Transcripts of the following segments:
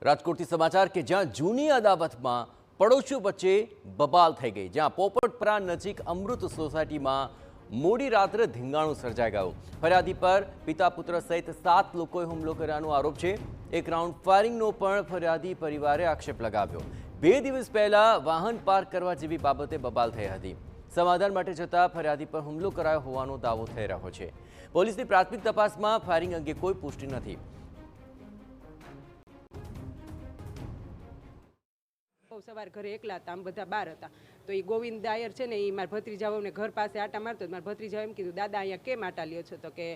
રાજકોટથી સમાચાર કે જ્યાં જૂની અદાવતમાં પડોશીઓ વચ્ચે બબાલ થઈ ગઈ, જ્યાં પોપટપરા નજીક અમૃત સોસાયટીમાં મોડી રાત્રે ધીંગાણું સર્જાઈ ગયું। ફરિયાદી પર પિતા પુત્ર સહિત 7 લોકોએ હુમલો કર્યાનો આરોપ છે। એક રાઉન્ડ ફાયરિંગનો પણ ફરિયાદી પરિવારે આક્ષેપ લગાવ્યો। 2 દિવસ પહેલા વાહન પાર્ક કરવા જેવી બાબતે બબાલ થઈ હતી। સમાધાન માટે જતા ફરિયાદી પર હુમલો કરાયો હોવાનો દાવો થઈ રહ્યો છે। પોલીસની પ્રાથમિક તપાસમાં ફાયરિંગ અંગે કોઈ પુષ્ટિ નથી। સવાર ઘરે એકલા હતા, આમ બધા બહાર હતા તો એ ગોવિંદ દાયર છે ને, એ મારા ભત્રીજાઓને ઘર પાસે આટા મારતો। મારા ભત્રીજાઓ એમ કીધું, દાદા અહીંયા કેમ આટા લ્યો છો? તો કે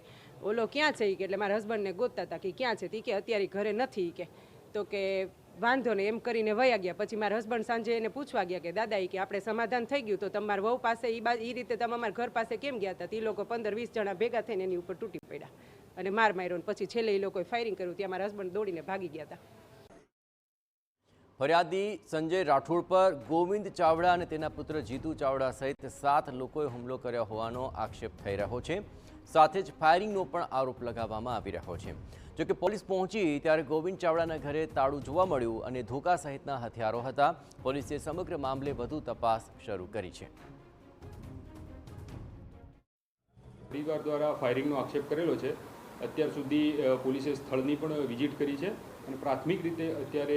ઓલો ક્યાં છે કે, એટલે મારા હસબન્ડને ગોતતા હતા કે ક્યાં છે, કે અત્યારે ઘરે નથી કે, તો કે વાંધો ને એમ કરીને વયા ગયા। પછી મારા હસબન્ડ સાંજે એને પૂછવા ગયા કે દાદા કે આપણે સમાધાન થઈ ગયું તો તમારા વહુ પાસે એ રીતે તમે અમારા ઘર પાસે કેમ ગયા હતા? એ લોકો 15-20 જણા ભેગા થઈને એની ઉપર તૂટી પડ્યા અને માર માર્યો। પછી છેલ્લે એ લોકોએ ફાયરિંગ કર્યું, ત્યાં મારા હસબન્ડ દોડીને ભાગી ગયા હતા। ફરિયાદી સંજય રાઠોડ પર ગોવિંદ ચાવડા અને તેના પુત્ર જીતુ ચાવડા સહિત 7 લોકોએ હુમલો કર્યો હોવાનો આક્ષેપ થઈ રહ્યો છે। સાથે જ ફાયરિંગનો પણ આરોપ લગાવવામાં આવી રહ્યો છે। જોકે પોલીસ પહોંચી ત્યારે ગોવિંદ ચાવડાના ઘરે તાળું જોવા મળ્યું અને ધોકા સહિતના હથિયારો હતા। પોલીસે સમગ્ર મામલે વધુ તપાસ શરૂ કરી છે। પરિવાર દ્વારા ફાયરિંગનો આક્ષેપ કરેલો છે। અત્યાર સુધી પોલીસે સ્થળની પણ વિઝિટ કરી છે અને પ્રાથમિક રીતે અત્યારે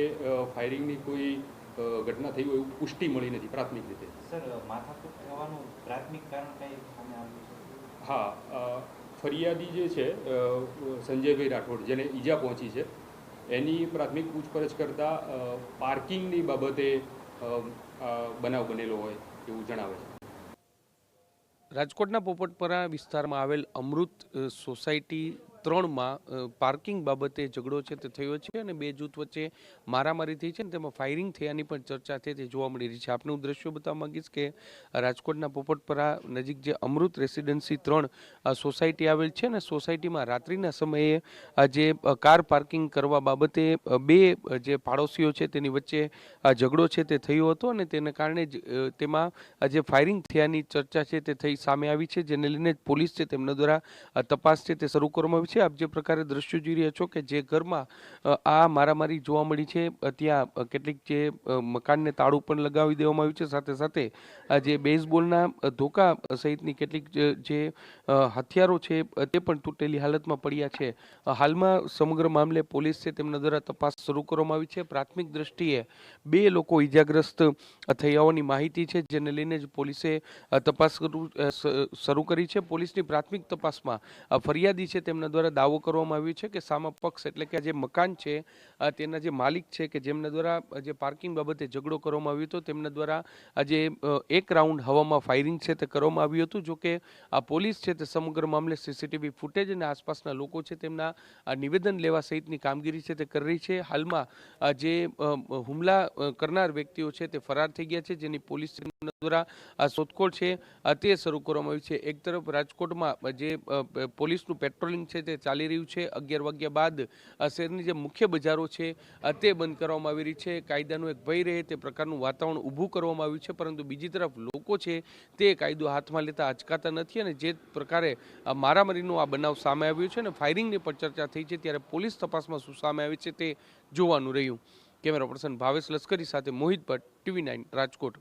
ફાયરિંગની કોઈ ઘટના થઈ હોય એવું પુષ્ટિ મળી નથી। પ્રાથમિક રીતે સર, માથાકૂટ થવાનું પ્રાથમિક કારણ કઈ સામે આવ્યું છે? હા, ફરિયાદી જે છે સંજયભાઈ રાઠોડ, જેને ઈજા પહોંચી છે, એની પ્રાથમિક પૂછપરછ કરતાં પાર્કિંગની બાબતે બનાવ બનેલો હોય એવું જણાવે છે। રાજકોટના પોપટપરા વિસ્તારમાં આવેલ અમૃત સોસાયટી 3માં પાર્કિંગ બાબતે ઝઘડો છે તે થયો છે અને 2 જૂથ વચ્ચે મારામારી થઈ છે અને તેમાં ફાયરિંગ થયાની પણ ચર્ચા છે તે જોવા મળી રહી છે। આપને હું દ્રશ્યો બતાવવા માંગીશ કે રાજકોટના પોપટપરા નજીક જે અમૃત રેસિડેન્સી 3 સોસાયટી આવેલ છે અને સોસાયટીમાં રાત્રિના સમયે જે કાર પાર્કિંગ કરવા બાબતે 2 જે પાડોશીઓ છે તેની વચ્ચે ઝઘડો છે તે થયો હતો અને તેને કારણે તેમાં જે ફાયરિંગ થયાની ચર્ચા છે તે થઈ સામે આવી છે, જેને લઈને પોલીસ છે તેમના દ્વારા તપાસ છે તે શરૂ કરવામાં આવી છે। આપ જે પ્રકારે દ્રશ્યો જોઈ રહ્યા છો કે જે ઘરમાં આ મારામારી જોવા મળી છે ત્યાં કેટલીક જે મકાનને તાળું પણ લગાવી દેવામાં આવ્યું છે, સાથે સાથે જે બેઝબોલના ધોકા સહિતની કેટલીક જે હથિયારો છે તે પણ તૂટેલી હાલતમાં પડ્યા છે। હાલમાં સમગ્ર મામલે પોલીસ છે તેમના દ્વારા તપાસ શરૂ કરવામાં આવી છે। પ્રાથમિક દ્રષ્ટિએ 2 લોકો ઈજાગ્રસ્ત થઈ હોવાની માહિતી છે, જેને લઈને જ પોલીસે તપાસ શરૂ કરી છે। પોલીસની પ્રાથમિક તપાસમાં ફરિયાદી છે તેમના દ્વારા દાવો કરવામાં આવ્યો છે કે સામા પક્ષ એટલે કે જે મકાન છે તેના જે માલિક છે કે જેમના દ્વારા જે પાર્કિંગ બાબતે ઝઘડો કરવામાં આવ્યો હતો તેમના દ્વારા આજે 1 રાઉન્ડ હવામાં ફાયરિંગ છે તે કરવામાં આવ્યું હતું। જોકે આ પોલીસ છે તે સમગ્ર મામલે સીસીટીવી ફૂટેજ અને આસપાસના લોકો છે તેમના નિવેદન લેવા સહિતની કામગીરી છે તે કરી રહી છે। હાલમાં જે હુમલા કરનાર વ્યક્તિઓ છે તે ફરાર થઈ ગયા છે, જેની પોલીસ દ્વારા શોધખોળ છે તે શરૂ કરવામાં આવી છે। એક તરફ રાજકોટમાં જે પોલીસનું પેટ્રોલિંગ છે તે ચાલી રહ્યું છે। 11 વાગ્યા બાદ શહેરની જે મુખ્ય બજારો છે તે બંધ કરવામાં આવી રહી છે। કાયદાનો એક ભય રહે તે પ્રકારનું વાતાવરણ ઊભું કરવામાં આવ્યું છે, પરંતુ બીજી તરફ લોકો છે તે કાયદો હાથમાં લેતા અચકાતા નથી અને જે પ્રકારે મારામારીનો આ બનાવ સામે આવ્યો છે અને ફાયરિંગની પણ ચર્ચા થઈ છે, ત્યારે પોલીસ તપાસમાં શું સામે આવે છે તે જોવાનું રહ્યું। કેમેરા પર્સન ભાવેશ લશ્કરી સાથે મોહિત ભટ્ટ, TV9 રાજકોટ।